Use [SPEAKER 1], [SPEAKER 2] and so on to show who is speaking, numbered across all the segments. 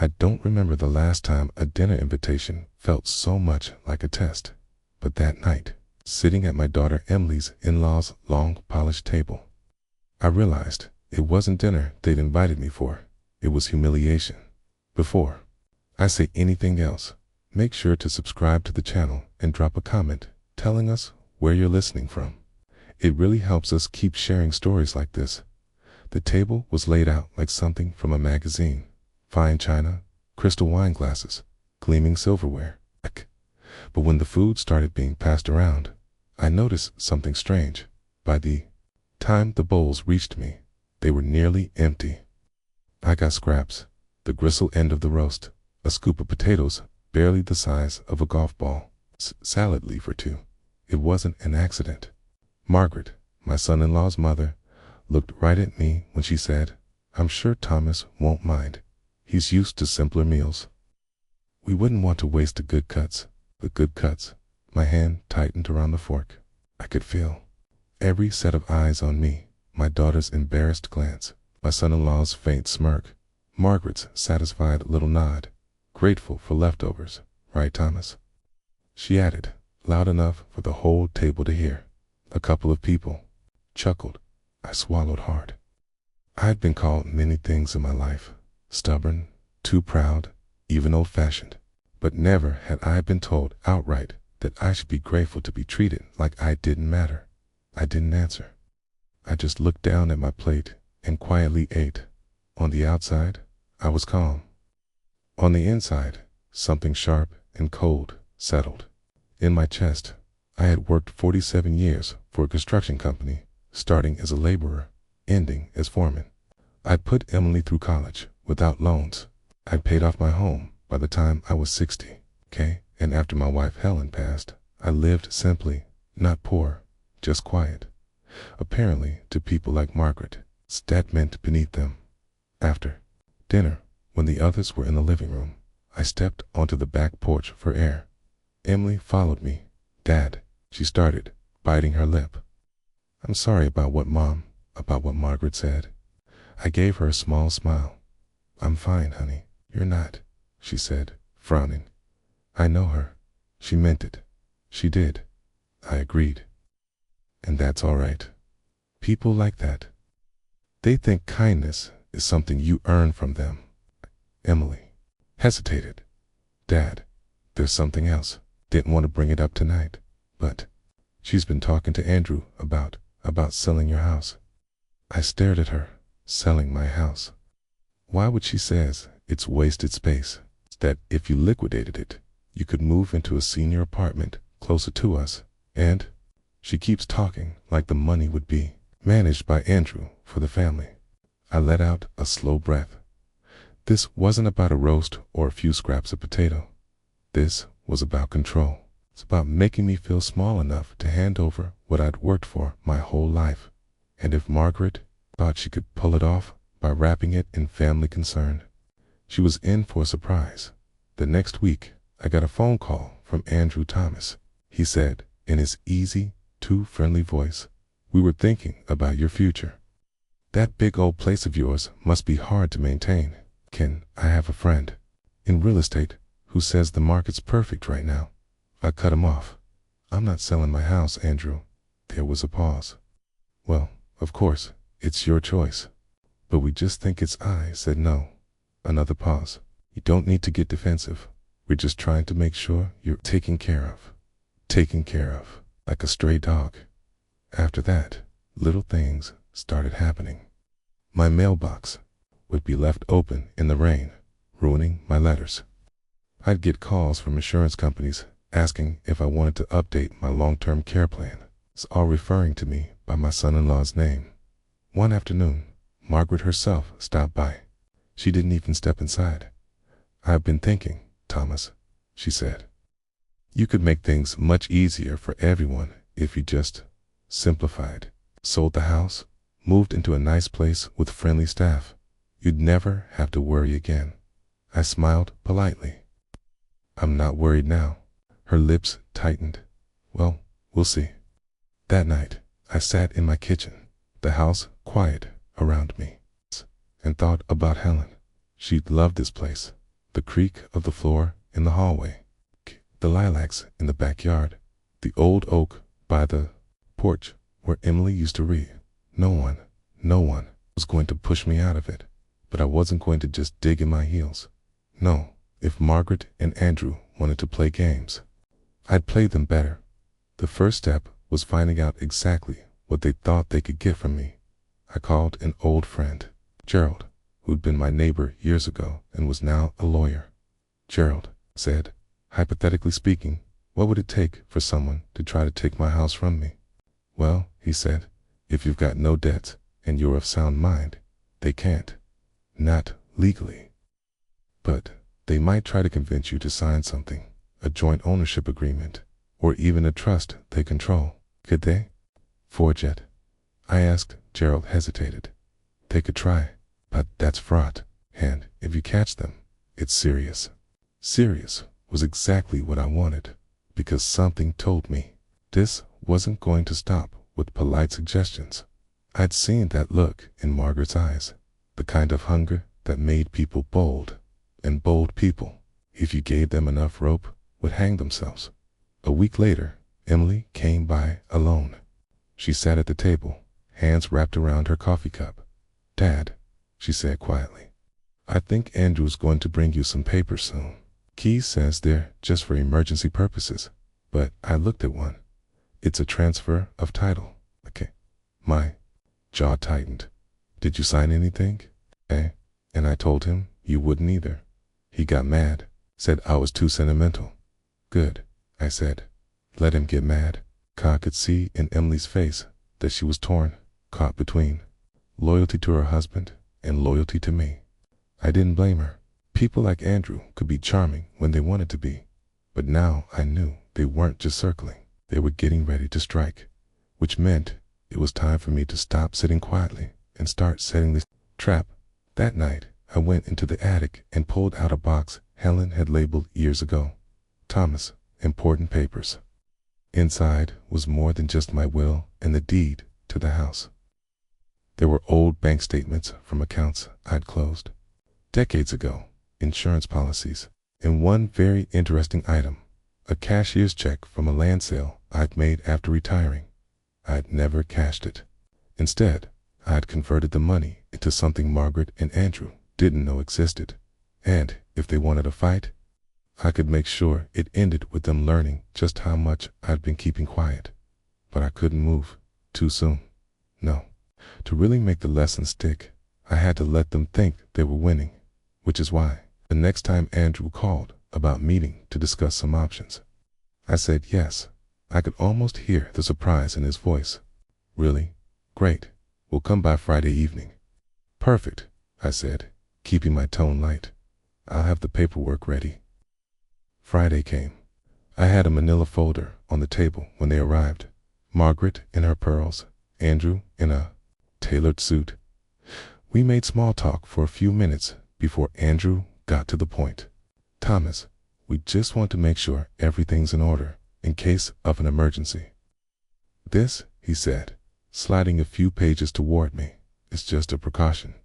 [SPEAKER 1] I don't remember the last time a dinner invitation felt so much like a test. But that night, sitting at my daughter Emily's in-laws' long polished table, I realized it wasn't dinner they'd invited me for. It was humiliation. Before I say anything else, make sure to subscribe to the channel and drop a comment telling us where you're listening from. It really helps us keep sharing stories like this. The table was laid out like something from a magazine. Fine china, crystal wine glasses, gleaming silverware. But when the food started being passed around, I noticed something strange. By the time the bowls reached me, they were nearly empty. I got scraps, the gristle end of the roast, a scoop of potatoes barely the size of a golf ball, salad leaf or two. It wasn't an accident. Margaret, my son-in-law's mother, looked right at me when she said, "I'm sure Thomas won't mind. He's used to simpler meals." We wouldn't want to waste the good cuts. My hand tightened around the fork. I could feel every set of eyes on me, my daughter's embarrassed glance, my son-in-law's faint smirk, Margaret's satisfied little nod. Grateful for leftovers, right, Thomas? She added, loud enough for the whole table to hear. A couple of people chuckled. I swallowed hard. I had been called many things in my life. Stubborn, too proud, even old-fashioned. But never had I been told outright that I should be grateful to be treated like I didn't matter. I didn't answer. I just looked down at my plate and quietly ate. On the outside, I was calm. On the inside, something sharp and cold settled. In my chest, I had worked 47 years for a construction company, starting as a laborer, ending as foreman. I'd put Emily through college without loans. I'd paid off my home by the time I was 60, and after my wife Helen passed, I lived simply, not poor, just quiet. Apparently, to people like Margaret, that meant beneath them. After dinner, when the others were in the living room, I stepped onto the back porch for air. Emily followed me. "Dad," she started, biting her lip. "I'm sorry about what Margaret said." I gave her a small smile. "I'm fine, honey." "You're not," she said, frowning. "I know her. She meant it." "She did," I agreed. "And that's all right. People like that, they think kindness is something you earn from them." Emily hesitated. "Dad, there's something else. Didn't want to bring it up tonight, but she's been talking to Andrew about selling your house." I stared at her. Selling my house? Why would she says it's wasted space? That if you liquidated it, you could move into a senior apartment closer to us, and she keeps talking like the money would be managed by Andrew for the family. I let out a slow breath. This wasn't about a roast or a few scraps of potato. This was about control. It's about making me feel small enough to hand over what I'd worked for my whole life. And if Margaret thought she could pull it off by wrapping it in family concern, she was in for a surprise. The next week, I got a phone call from Andrew Thomas. He said, in his easy, too friendly voice, "We were thinking about your future. That big old place of yours must be hard to maintain. I have a friend in real estate who says the market's perfect right now." I cut him off. "I'm not selling my house, Andrew." There was a pause. "Well, of course, it's your choice. But we just think it's." I said no. Another pause. "You don't need to get defensive. We're just trying to make sure you're taken care of. Taken care of, like a stray dog." After that, little things started happening. My mailbox would be left open in the rain, ruining my letters. I'd get calls from insurance companies asking if I wanted to update my long-term care plan, all referring to me by my son-in-law's name. One afternoon, Margaret herself stopped by. She didn't even step inside. "I've been thinking, Thomas," she said. "You could make things much easier for everyone if you just simplified. Sold the house, moved into a nice place with friendly staff. You'd never have to worry again." I smiled politely. "I'm not worried now." Her lips tightened. "Well, we'll see." That night, I sat in my kitchen, the house quiet around me, and thought about Helen. She'd love this place. the creak of the floor in the hallway, the lilacs in the backyard, the old oak by the porch where Emily used to read. No one was going to push me out of it, but I wasn't going to just dig in my heels. No, if Margaret and Andrew wanted to play games, I'd play them better. The first step was finding out exactly what they thought they could get from me. I called an old friend, Gerald, who'd been my neighbor years ago and was now a lawyer. Gerald said, hypothetically speaking, what would it take for someone to try to take my house from me? Well, he said, if you've got no debts and you're of sound mind, they can't. Not legally. But they might try to convince you to sign something, a joint ownership agreement, or even a trust they control. Could they? Forge it? I asked. Gerald hesitated. They could try, but that's fraught, and if you catch them, it's serious. Serious was exactly what I wanted, because something told me this wasn't going to stop with polite suggestions. I'd seen that look in Margaret's eyes, the kind of hunger that made people bold, and bold people, if you gave them enough rope, would hang themselves. A week later, Emily came by alone. She sat at the table, hands wrapped around her coffee cup. Dad, she said quietly, I think Andrew's going to bring you some papers soon. He says they're just for emergency purposes, but I looked at one. It's a transfer of title. Okay. My jaw tightened. Did you sign anything? And I told him you wouldn't either. He got mad, said I was too sentimental. Good, I said. Let him get mad. I could see in Emily's face that she was torn, caught between loyalty to her husband and loyalty to me. I didn't blame her. People like Andrew could be charming when they wanted to be, but now I knew they weren't just circling. They were getting ready to strike, which meant it was time for me to stop sitting quietly and start setting this trap. That night, I went into the attic and pulled out a box Helen had labeled years ago. Thomas, important papers. Inside was more than just my will and the deed to the house. There were old bank statements from accounts I'd closed decades ago, insurance policies, and one very interesting item, a cashier's check from a land sale I'd made after retiring. I'd never cashed it. Instead, I'd converted the money into something Margaret and Andrew didn't know existed, and if they wanted a fight, I could make sure it ended with them learning just how much I'd been keeping quiet. But I couldn't move too soon. No, to really make the lesson stick, I had to let them think they were winning, which is why the next time Andrew called about meeting to discuss some options, I said yes. I could almost hear the surprise in his voice. Really? Great. We'll come by Friday evening. Perfect, I said, keeping my tone light. I'll have the paperwork ready. Friday came. I had a manila folder on the table when they arrived. Margaret in her pearls, Andrew in a tailored suit. We made small talk for a few minutes before Andrew got to the point. Thomas, we just want to make sure everything's in order in case of an emergency. This, he said, sliding a few pages toward me, is just a precaution.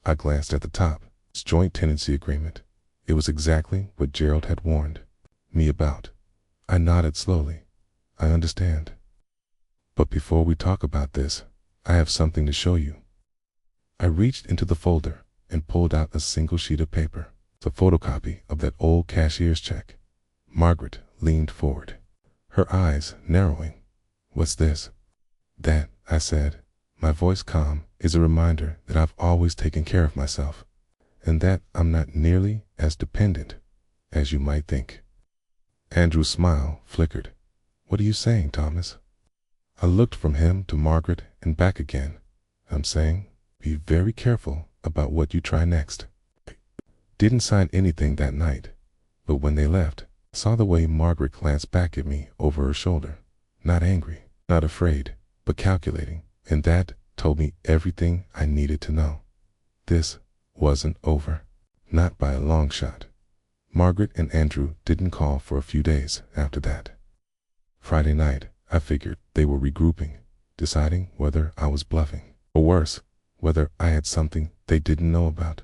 [SPEAKER 1] I glanced at the top. It's joint tenancy agreement. It was exactly what Gerald had warned me about. I nodded slowly. I understand. But before we talk about this, I have something to show you. I reached into the folder and pulled out a single sheet of paper, the photocopy of that old cashier's check. Margaret leaned forward, her eyes narrowing. What's this? That, I said, my voice calm, is a reminder that I've always taken care of myself, and that I'm not nearly as dependent as you might think. Andrew's smile flickered. What are you saying, Thomas? I looked from him to Margaret and back again. I'm saying, be very careful about what you try next. Didn't sign anything that night, but when they left, I saw the way Margaret glanced back at me over her shoulder. Not angry, not afraid, but calculating, and that told me everything I needed to know. This wasn't over, not by a long shot. Margaret and Andrew didn't call for a few days after that. Friday night, I figured they were regrouping, deciding whether I was bluffing, or worse, whether I had something they didn't know about.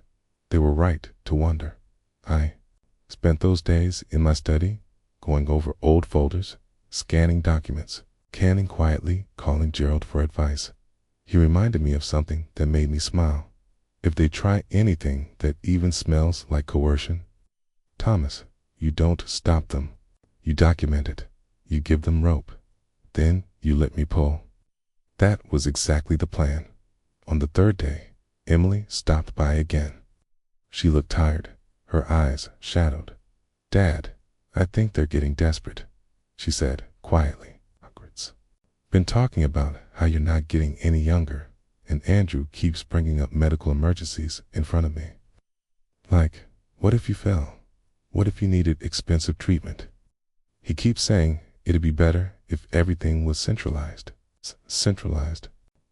[SPEAKER 1] They were right to wonder. I Spent those days in my study, going over old folders, scanning documents, canning quietly, calling Gerald for advice. He reminded me of something that made me smile. If they try anything that even smells like coercion, Thomas, you don't stop them. You document it. You give them rope. Then you let me pull. That was exactly the plan. On the third day, Emily stopped by again. She looked tired, her eyes shadowed. Dad, I think they're getting desperate, she said quietly. Been talking about how you're not getting any younger, and Andrew keeps bringing up medical emergencies in front of me. Like, what if you fell? What if you needed expensive treatment? He keeps saying it'd be better if everything was centralized. Centralized,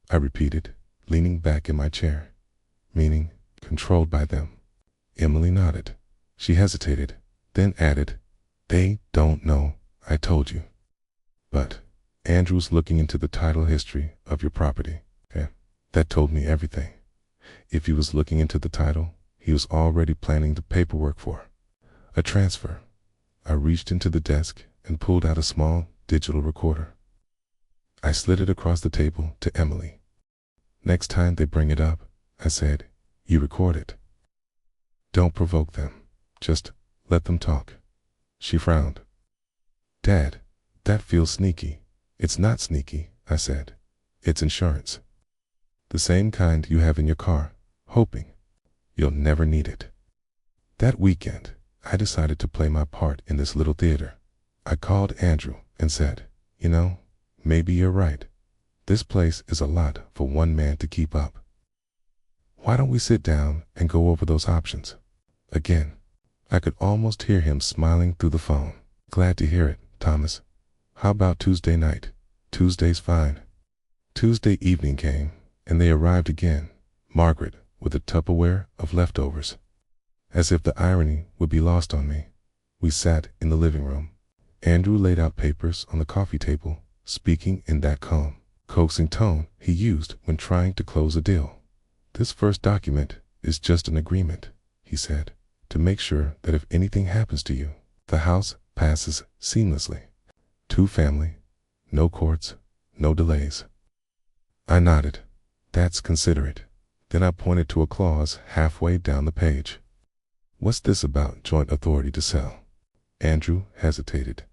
[SPEAKER 1] I repeated, leaning back in my chair. Meaning, controlled by them. Emily nodded. She hesitated, then added, they don't know, I told you. But Andrew's looking into the title history of your property. Yeah, that told me everything. If he was looking into the title, he was already planning the paperwork for a transfer. I reached into the desk and pulled out a small digital recorder. I slid it across the table to Emily. Next time they bring it up, I said, you record it. Don't provoke them. Just let them talk. She frowned. Dad, that feels sneaky. It's not sneaky, I said. It's insurance. The same kind you have in your car, hoping you'll never need it. That weekend, I decided to play my part in this little theater. I called Andrew and said, you know, maybe you're right. This place is a lot for one man to keep up. Why don't we sit down and go over those options? Again, I could almost hear him smiling through the phone. Glad to hear it, Thomas. How about Tuesday night? Tuesday's fine. Tuesday evening came, and they arrived again, Margaret with a Tupperware of leftovers. As if the irony would be lost on me, we sat in the living room. Andrew laid out papers on the coffee table, speaking in that calm, coaxing tone he used when trying to close a deal. This first document is just an agreement, he said, to make sure that if anything happens to you, the house passes seamlessly. 2 family, no courts, no delays. I nodded. That's considerate. Then I pointed to a clause halfway down the page. What's this about joint authority to sell? Andrew hesitated.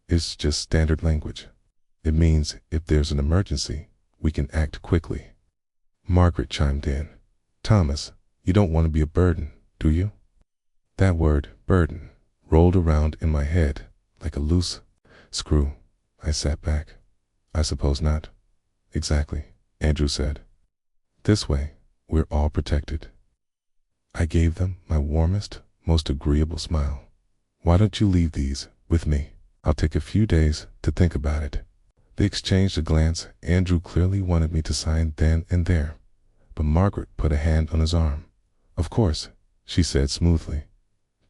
[SPEAKER 1] It's just standard language. It means if there's an emergency, we can act quickly. Margaret chimed in. Thomas, you don't want to be a burden, do you? That word, burden, rolled around in my head like a loose screw. I sat back. I suppose not. Exactly, Andrew said. This way, we're all protected. I gave them my warmest, most agreeable smile. Why don't you leave these with me? I'll take a few days to think about it. They exchanged a glance. Andrew clearly wanted me to sign then and there, but Margaret put a hand on his arm. Of course, she said smoothly.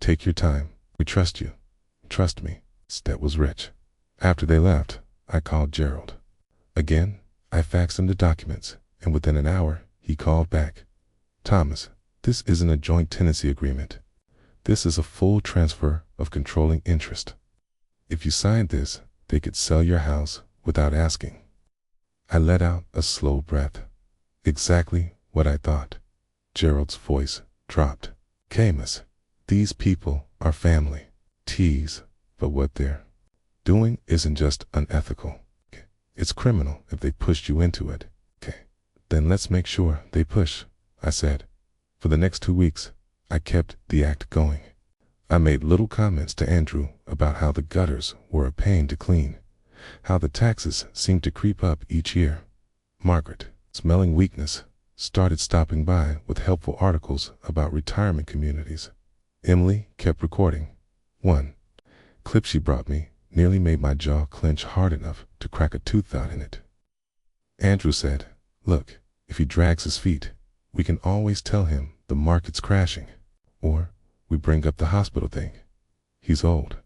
[SPEAKER 1] Take your time. We trust you. Trust me. That was rich. After they left, I called Gerald. Again, I faxed him the documents, and within an hour, he called back. Thomas, this isn't a joint tenancy agreement. This is a full transfer of controlling interest. If you signed this, they could sell your house without asking. I let out a slow breath. Exactly what I thought. Gerald's voice dropped. Camus, these people are family. Tease, but what they're doing isn't just unethical. It's criminal if they pushed you into it. Then let's make sure they push, I said. For the next 2 weeks, I kept the act going. I made little comments to Andrew about how the gutters were a pain to clean, how the taxes seemed to creep up each year. Margaret, smelling weakness, started stopping by with helpful articles about retirement communities. Emily kept recording. One clip she brought me nearly made my jaw clench hard enough to crack a tooth out in it. Andrew said, look, if he drags his feet, we can always tell him the market's crashing. Or we bring up the hospital thing. He's old.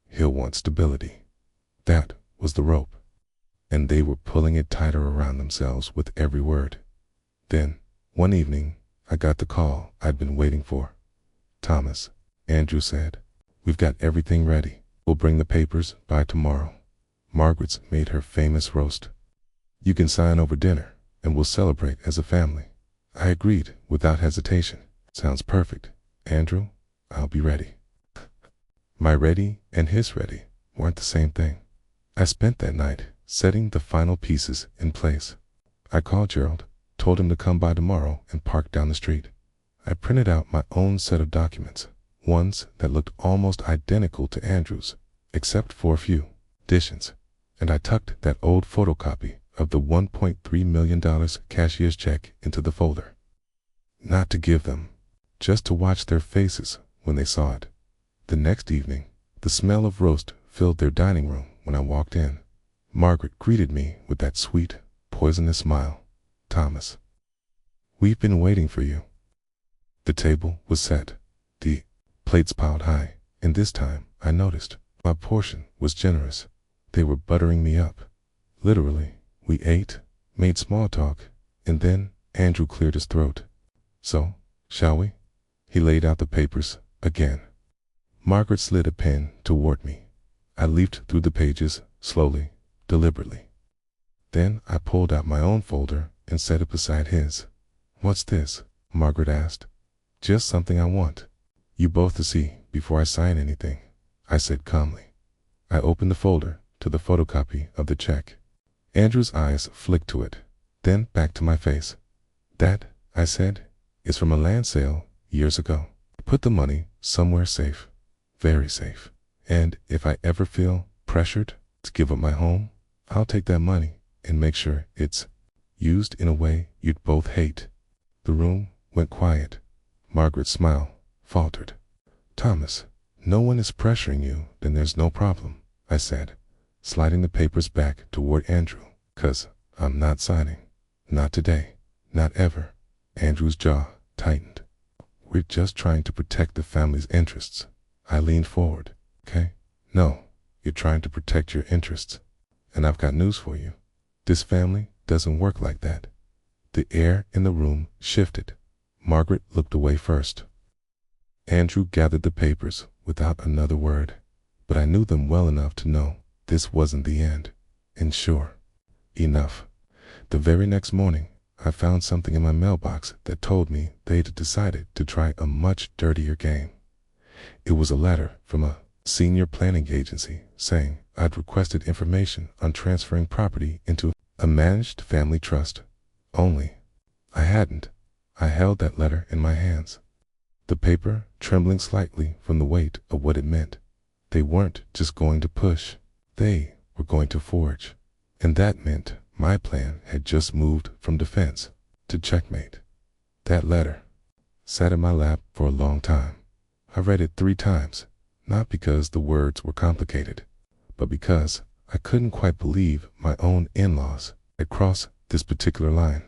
[SPEAKER 1] He'll want stability. That was the rope. And they were pulling it tighter around themselves with every word. Then, one evening, I got the call I'd been waiting for. Thomas, Andrew said, We've got everything ready. We'll bring the papers by tomorrow. Margaret's made her famous roast. You can sign over dinner, and we'll celebrate as a family. I agreed without hesitation. Sounds perfect. Andrew, I'll be ready. My ready and his ready weren't the same thing. I spent that night setting the final pieces in place. I called Gerald, told him to come by tomorrow and park down the street. I printed out my own set of documents, ones that looked almost identical to Andrew's, except for a few additions, and I tucked that old photocopy of the $1.3 million cashier's check into the folder. Not to give them, just to watch their faces when they saw it. The next evening, the smell of roast filled their dining room when I walked in. Margaret greeted me with that sweet, poisonous smile. Thomas, we've been waiting for you. The table was set, the plates piled high, and this time I noticed my portion was generous. They were buttering me up. Literally, we ate, made small talk, and then Andrew cleared his throat. So, shall we? He laid out the papers again. Margaret slid a pen toward me. I leafed through the pages slowly, deliberately. Then I pulled out my own folder and set it beside his. What's this? Margaret asked. Just something I want you both to see before I sign anything, I said calmly. I opened the folder to the photocopy of the check. Andrew's eyes flicked to it, then back to my face. That, I said, is from a land sale years ago. Put the money somewhere safe, very safe. And if I ever feel pressured to give up my home, I'll take that money and make sure it's used in a way you'd both hate. The room went quiet. Margaret's smile faltered. Thomas, no one is pressuring you, then there's no problem, I said, sliding the papers back toward Andrew. 'Cause I'm not signing. Not today. Not ever. Andrew's jaw tightened. We're just trying to protect the family's interests. I leaned forward. Okay? No, you're trying to protect your interests. And I've got news for you. This family doesn't work like that. The air in the room shifted. Margaret looked away first. Andrew gathered the papers without another word, but I knew them well enough to know this wasn't the end. And sure enough, the very next morning, I found something in my mailbox that told me they'd decided to try a much dirtier game. It was a letter from a senior planning agency saying I'd requested information on transferring property into a managed family trust. Only I hadn't. I held that letter in my hands, the paper trembling slightly from the weight of what it meant. They weren't just going to push, they were going to forge. And that meant my plan had just moved from defense to checkmate. That letter sat in my lap for a long time. I read it 3 times, not because the words were complicated, but because I couldn't quite believe my own in-laws had crossed this particular line.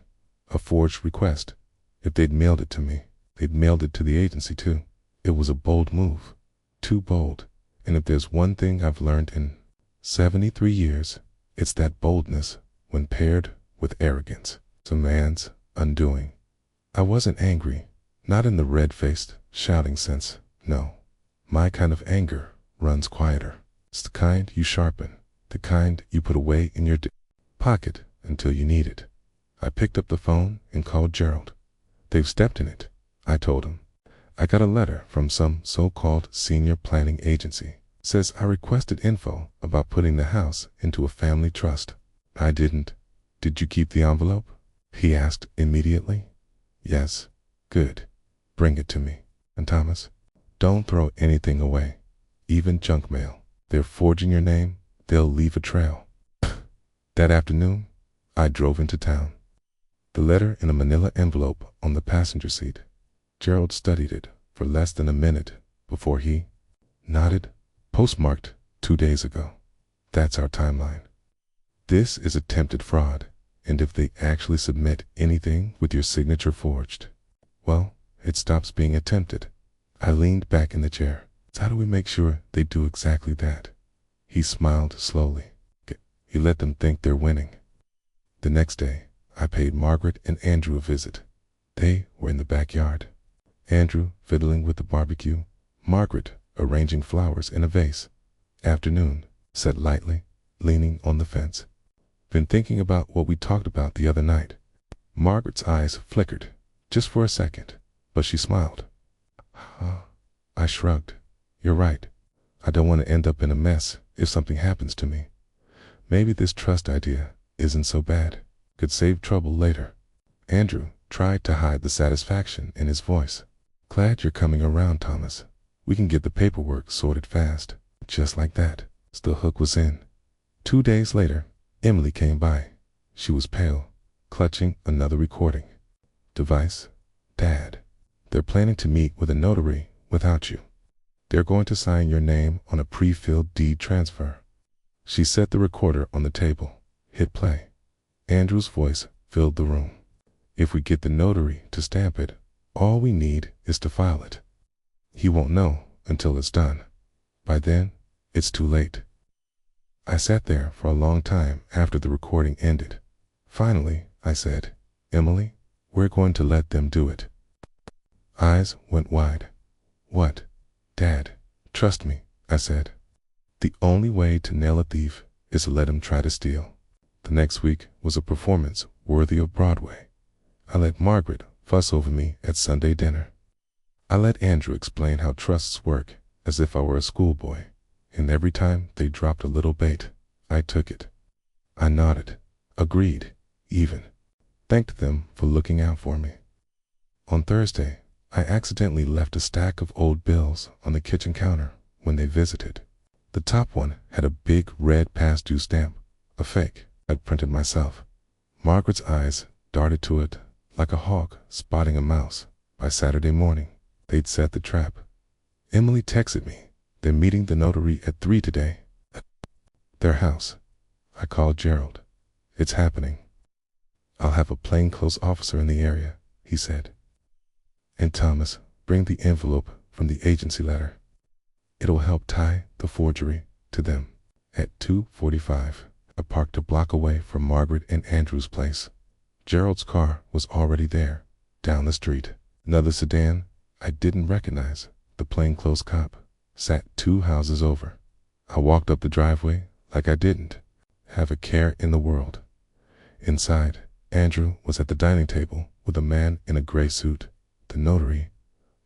[SPEAKER 1] A forged request. If they'd mailed it to me, they'd mailed it to the agency too. It was a bold move. Too bold. And if there's one thing I've learned in 73 years, it's that boldness, when paired with arrogance, is a man's undoing. I wasn't angry, not in the red-faced, shouting sense, no. My kind of anger runs quieter. It's the kind you sharpen, the kind you put away in your pocket until you need it. I picked up the phone and called Gerald. They've stepped in it, I told him. I got a letter from some so-called senior planning agency. Says I requested info about putting the house into a family trust. I didn't. Did you keep the envelope? He asked immediately. Yes. Good. Bring it to me. And Thomas, don't throw anything away, even junk mail. They're forging your name, they'll leave a trail. That afternoon, I drove into town. The letter in a manila envelope on the passenger seat. Gerald studied it for less than a minute before he nodded. Postmarked 2 days ago. That's our timeline. This is attempted fraud, and if they actually submit anything with your signature forged, well, it stops being attempted. I leaned back in the chair. How do we make sure they do exactly that? He smiled slowly. He let them think they're winning. The next day, I paid Margaret and Andrew a visit. They were in the backyard. Andrew fiddling with the barbecue, Margaret arranging flowers in a vase. Afternoon, said lightly, leaning on the fence. Been thinking about what we talked about the other night. Margaret's eyes flickered, just for a second, but she smiled. I shrugged. You're right. I don't want to end up in a mess if something happens to me. Maybe this trust idea isn't so bad. Could save trouble later. Andrew tried to hide the satisfaction in his voice. Glad you're coming around, Thomas. We can get the paperwork sorted fast. Just like that. The hook was in. 2 days later, Emily came by. She was pale, clutching another recording device. Dad, they're planning to meet with a notary without you. They're going to sign your name on a pre-filled deed transfer. She set the recorder on the table, hit play. Andrew's voice filled the room. If we get the notary to stamp it, all we need is to file it. He won't know until it's done. By then, it's too late. I sat there for a long time after the recording ended. Finally, I said, Emily, we're going to let them do it. Eyes went wide. What? Dad, trust me, I said. The only way to nail a thief is to let him try to steal. The next week was a performance worthy of Broadway. I let Margaret fuss over me at Sunday dinner. I let Andrew explain how trusts work as if I were a schoolboy, and every time they dropped a little bait, I took it. I nodded, agreed, even thanked them for looking out for me. On Thursday, I accidentally left a stack of old bills on the kitchen counter when they visited. The top one had a big red past due stamp, a fake I'd printed myself. Margaret's eyes darted to it like a hawk spotting a mouse. By Saturday morning, they'd set the trap. Emily texted me, they're meeting the notary at 3 today. At their house. I called Gerald. It's happening. I'll have a plainclothes officer in the area, he said. And Thomas, bring the envelope from the agency letter. It'll help tie the forgery to them. At 2:45, I parked a block away from Margaret and Andrew's place. Gerald's car was already there, down the street. Another sedan I didn't recognize, the plainclothes cop, sat 2 houses over. I walked up the driveway like I didn't have a care in the world. Inside, Andrew was at the dining table with a man in a gray suit, the notary.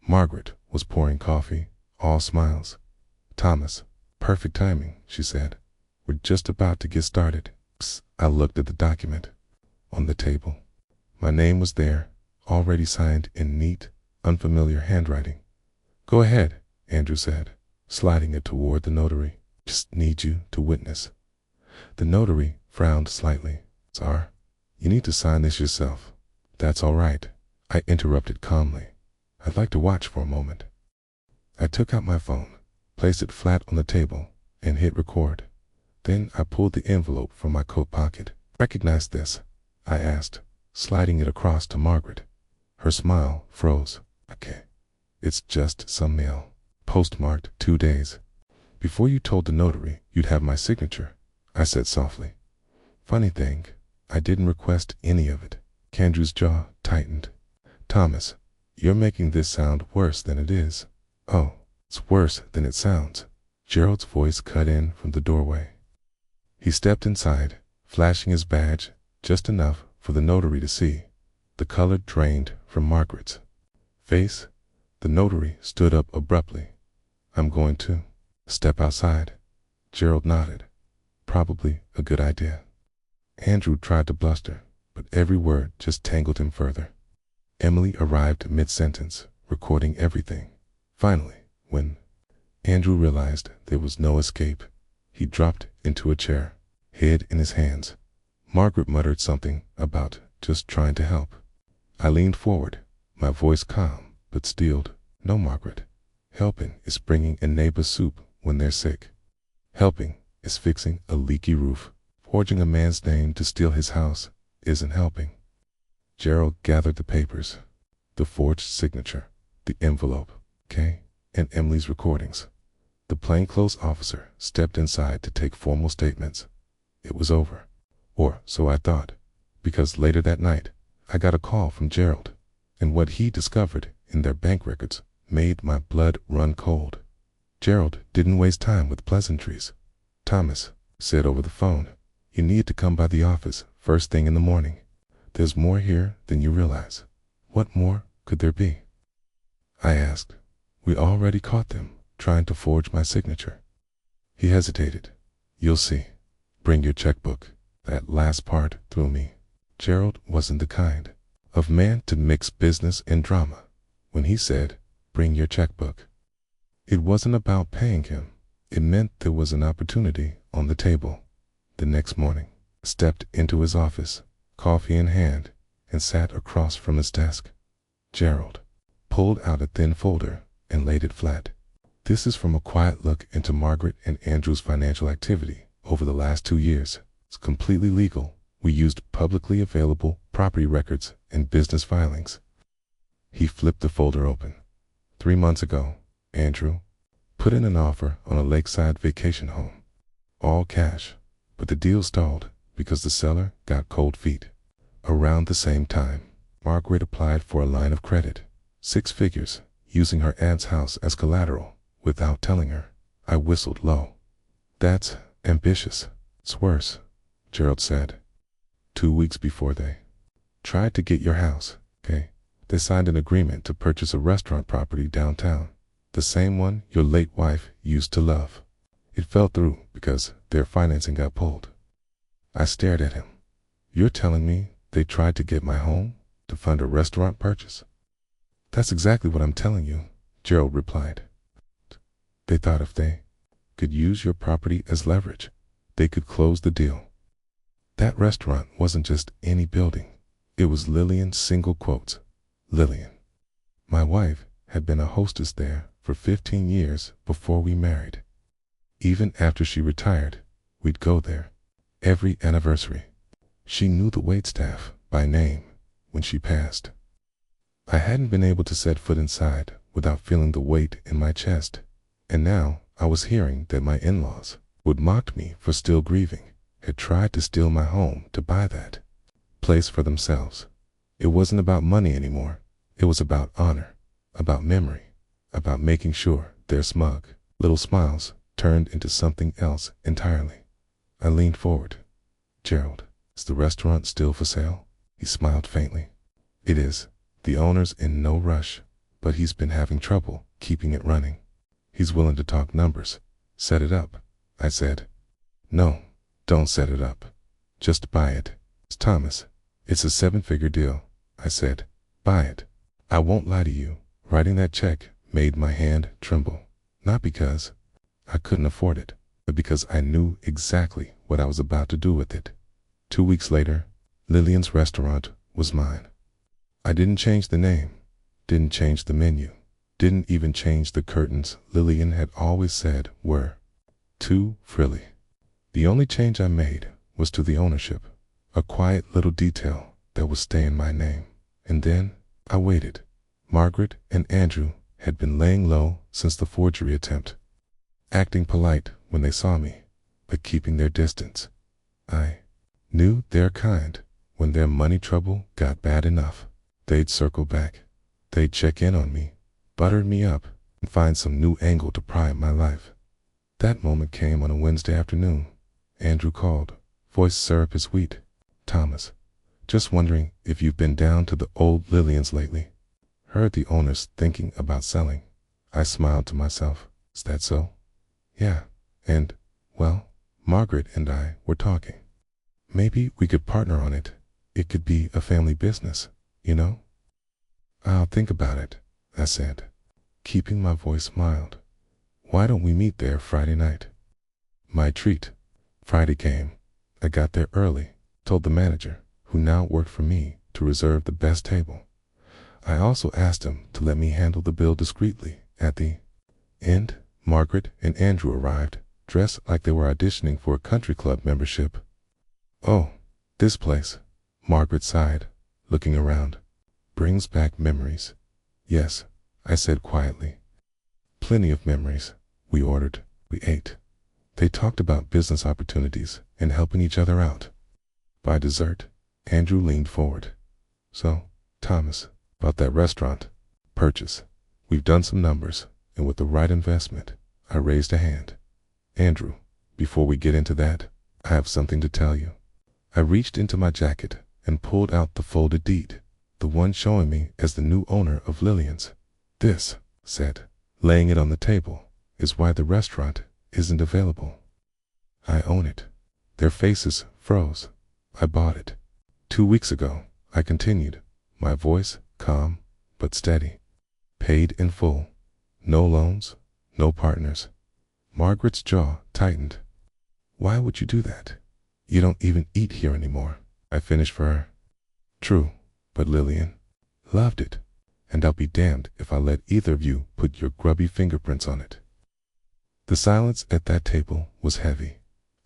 [SPEAKER 1] Margaret was pouring coffee, all smiles. Thomas, perfect timing, she said. We're just about to get started. I looked at the document on the table. My name was there, already signed in neat, unfamiliar handwriting. Go ahead, Andrew said, sliding it toward the notary. Just need you to witness. The notary frowned slightly. Sir, you need to sign this yourself. That's all right, I interrupted calmly. I'd like to watch for a moment. I took out my phone, placed it flat on the table, and hit record. Then I pulled the envelope from my coat pocket. Recognize this? I asked, sliding it across to Margaret. Her smile froze. Okay, it's just some mail, postmarked 2 days. Before you told the notary you'd have my signature, I said softly. Funny thing, I didn't request any of it. Andrew's jaw tightened. Thomas, you're making this sound worse than it is. Oh, it's worse than it sounds. Gerald's voice cut in from the doorway. He stepped inside, flashing his badge just enough for the notary to see. The color drained from Margaret's face. The notary stood up abruptly. I'm going to step outside. Gerald nodded. Probably a good idea. Andrew tried to bluster, but every word just tangled him further. Emily arrived mid-sentence, recording everything. Finally, when Andrew realized there was no escape, he dropped into a chair, head in his hands. Margaret muttered something about just trying to help. I leaned forward, my voice calm but steeled. No, Margaret. Helping is bringing a neighbor soup when they're sick. Helping is fixing a leaky roof. Forging a man's name to steal his house isn't helping. Gerald gathered the papers, the forged signature, the envelope, Kay, and Emily's recordings. The plainclothes officer stepped inside to take formal statements. It was over. Or so I thought, because later that night, I got a call from Gerald, and what he discovered in their bank records made my blood run cold. Gerald didn't waste time with pleasantries. Thomas said over the phone, "You need to come by the office first thing in the morning. There's more here than you realize." What more could there be? I asked. We already caught them trying to forge my signature. He hesitated. "You'll see. Bring your checkbook." That last part threw me. Gerald wasn't the kind of man to mix business and drama. When he said, "Bring your checkbook," it wasn't about paying him. It meant there was an opportunity on the table. The next morning, I stepped into his office, coffee in hand, and sat across from his desk. Gerald pulled out a thin folder and laid it flat. "This is from a quiet look into Margaret and Andrew's financial activity over the last 2 years. It's completely legal. We used publicly available property records and business filings." He flipped the folder open. 3 months ago, Andrew put in an offer on a lakeside vacation home. All cash, but the deal stalled because the seller got cold feet. Around the same time, Margaret applied for a line of credit, 6 figures, using her aunt's house as collateral, without telling her. I whistled low. "That's ambitious." "It's worse," Gerald said. 2 weeks before they tried to get your house, okay, they signed an agreement to purchase a restaurant property downtown, the same one your late wife used to love. It fell through because their financing got pulled. I stared at him. "You're telling me they tried to get my home to fund a restaurant purchase?" "That's exactly what I'm telling you," Gerald replied. "They thought if they could use your property as leverage, they could close the deal." That restaurant wasn't just any building. It was Lillian's, single quotes, Lillian. My wife had been a hostess there for 15 years before we married. Even after she retired, we'd go there every anniversary. She knew the waitstaff by name when she passed. I hadn't been able to set foot inside without feeling the weight in my chest, and now I was hearing that my in-laws would mock me for still grieving, had tried to steal my home to buy that place for themselves. It wasn't about money anymore. It was about honor, about memory, about making sure their smug little smiles turned into something else entirely. I leaned forward. "Gerald, is the restaurant still for sale?" He smiled faintly. "It is. The owner's in no rush, but he's been having trouble keeping it running. He's willing to talk numbers. Set it up," I said. "No, don't set it up. Just buy it." "It's Thomas. It's a 7-figure deal," I said. "Buy it." I won't lie to you. Writing that check made my hand tremble. Not because I couldn't afford it, but because I knew exactly what I was about to do with it. 2 weeks later, Lillian's restaurant was mine. I didn't change the name, didn't change the menu, didn't even change the curtains Lillian had always said were too frilly. The only change I made was to the ownership, a quiet little detail that would stay in my name. And then I waited. Margaret and Andrew had been laying low since the forgery attempt, acting polite when they saw me, but keeping their distance. I knew their kind. When their money trouble got bad enough, they'd circle back. They'd check in on me, butter me up, and find some new angle to pry at my life. That moment came on a Wednesday afternoon. Andrew called, voice syrup as wheat. "Thomas, just wondering if you've been down to the old Lillian's lately. Heard the owner's thinking about selling." I smiled to myself. "Is that so?" "Yeah, and, well, Margaret and I were talking. Maybe we could partner on it. It could be a family business, you know?" "I'll think about it," I said, keeping my voice mild. "Why don't we meet there Friday night?" My treat. Friday came. I got there early, told the manager, who now worked for me, to reserve the best table. I also asked him to let me handle the bill discreetly. At the end, Margaret and Andrew arrived, dressed like they were auditioning for a country club membership. "Oh, this place," Margaret sighed, looking around, "brings back memories." "Yes," I said quietly. "Plenty of memories." We ordered. We ate. They talked about business opportunities and helping each other out. By dessert, Andrew leaned forward. "So, Thomas, about that restaurant purchase. We've done some numbers, and with the right investment, I raised a hand. Andrew, before we get into that, I have something to tell you. I reached into my jacket and pulled out the folded deed, the one showing me as the new owner of Lillian's. This, said, laying it on the table, is why the restaurant isn't available. I own it. Their faces froze. I bought it 2 weeks ago, I continued, my voice calm but steady. Paid in full. No loans, no partners. Margaret's jaw tightened. Why would you do that? You don't even eat here anymore, I finished for her. True, but Lillian loved it, and I'll be damned if I let either of you put your grubby fingerprints on it. The silence at that table was heavy.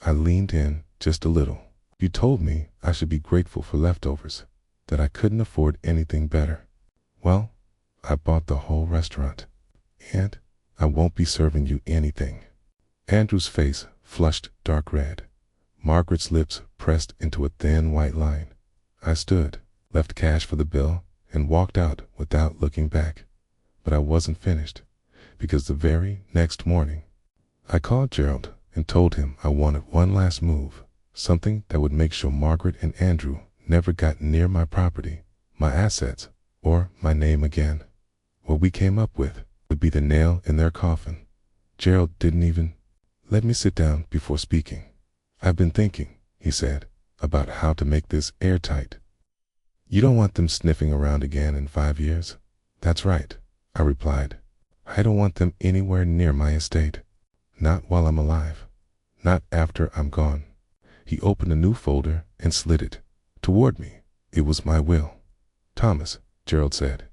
[SPEAKER 1] I leaned in just a little. You told me I should be grateful for leftovers, that I couldn't afford anything better. Well, I bought the whole restaurant, and I won't be serving you anything. Andrew's face flushed dark red. Margaret's lips pressed into a thin white line. I stood, left cash for the bill, and walked out without looking back. But I wasn't finished, because the very next morning, I called Gerald and told him I wanted one last move, something that would make sure Margaret and Andrew never got near my property, my assets, or my name again. What we came up with would be the nail in their coffin. Gerald didn't even let me sit down before speaking. I've been thinking, he said, about how to make this airtight. You don't want them sniffing around again in 5 years? That's right, I replied. I don't want them anywhere near my estate. Not while I'm alive. Not after I'm gone. He opened a new folder and slid it toward me. It was my will. Thomas, Gerald said,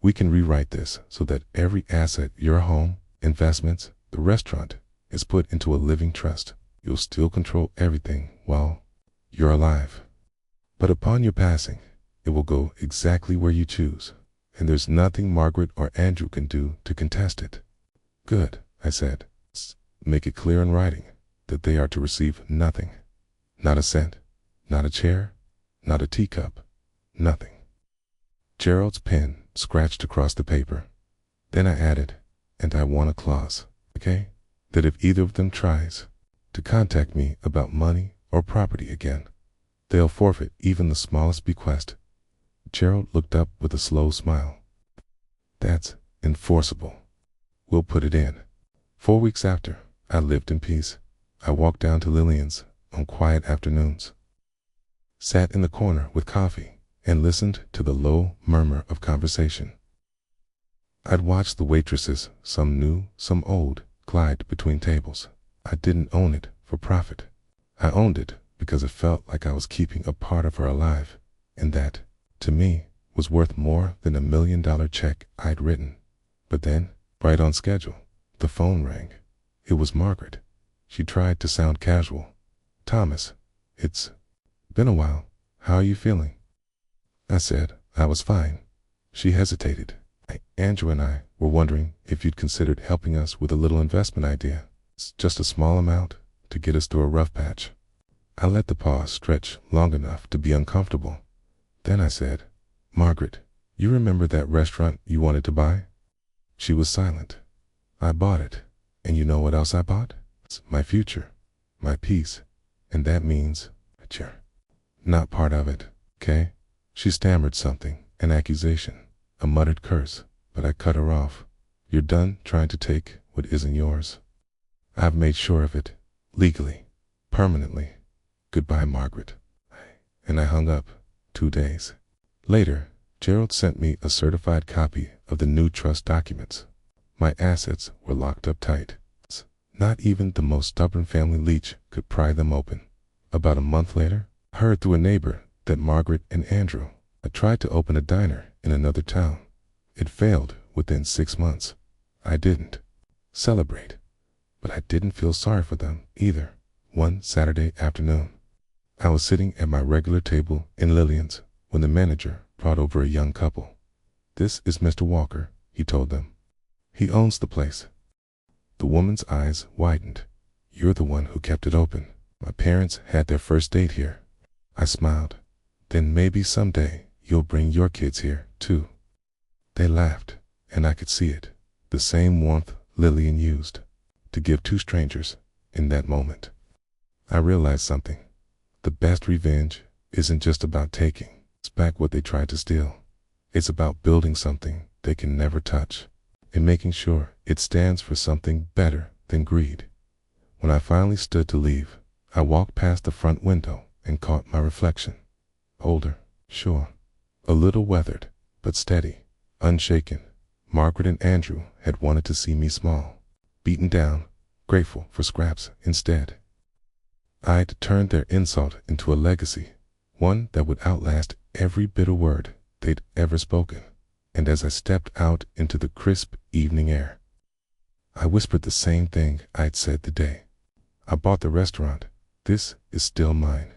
[SPEAKER 1] we can rewrite this so that every asset, your home, investments, the restaurant, is put into a living trust. You'll still control everything while you're alive. But upon your passing, it will go exactly where you choose, and there's nothing Margaret or Andrew can do to contest it. Good, I said. Make it clear in writing that they are to receive nothing. Not a cent, not a chair, not a teacup, nothing. Gerald's pen scratched across the paper. Then I added, and I want a clause, okay? That if either of them tries to contact me about money or property again, they'll forfeit even the smallest bequest. Gerald looked up with a slow smile. That's enforceable. We'll put it in. 4 weeks after, I lived in peace. I walked down to Lillian's on quiet afternoons, sat in the corner with coffee, and listened to the low murmur of conversation. I'd watch the waitresses, some new, some old, glide between tables. I didn't own it for profit. I owned it because it felt like I was keeping a part of her alive, and that, to me, was worth more than $1 million check I'd written. But then, right on schedule, the phone rang. It was Margaret. She tried to sound casual. Thomas, it's been a while. How are you feeling? I said I was fine. She hesitated. Andrew and I were wondering if you'd considered helping us with a little investment idea. It's just a small amount to get us through a rough patch. I let the pause stretch long enough to be uncomfortable. Then I said, Margaret, you remember that restaurant you wanted to buy? She was silent. I bought it. And you know what else I bought? It's my future, my peace. And that means that you're not part of it, okay? She stammered something, an accusation, a muttered curse, but I cut her off. You're done trying to take what isn't yours. I've made sure of it, legally, permanently. Goodbye, Margaret. And I hung up. 2 days later, Gerald sent me a certified copy of the new trust documents. My assets were locked up tight. Not even the most stubborn family leech could pry them open. About a month later, I heard through a neighbor that Margaret and Andrew had tried to open a diner in another town. It failed within 6 months. I didn't celebrate, but I didn't feel sorry for them either. One Saturday afternoon, I was sitting at my regular table in Lillian's when the manager brought over a young couple. This is Mr. Walker, he told them. He owns the place. The woman's eyes widened. You're the one who kept it open. My parents had their first date here. I smiled. Then maybe someday you'll bring your kids here, too. They laughed, and I could see it. The same warmth Lillian used. to give two strangers in that moment. I realized something. The best revenge isn't just about taking back what they tried to steal. It's about building something they can never touch and making sure it stands for something better than greed. When I finally stood to leave, I walked past the front window and caught my reflection. Older, sure, a little weathered, but steady, unshaken. Margaret and Andrew had wanted to see me small, beaten down, grateful for scraps instead. I'd turned their insult into a legacy, one that would outlast every bitter word they'd ever spoken. And as I stepped out into the crisp evening air, I whispered the same thing I'd said the day I bought the restaurant. This is still mine.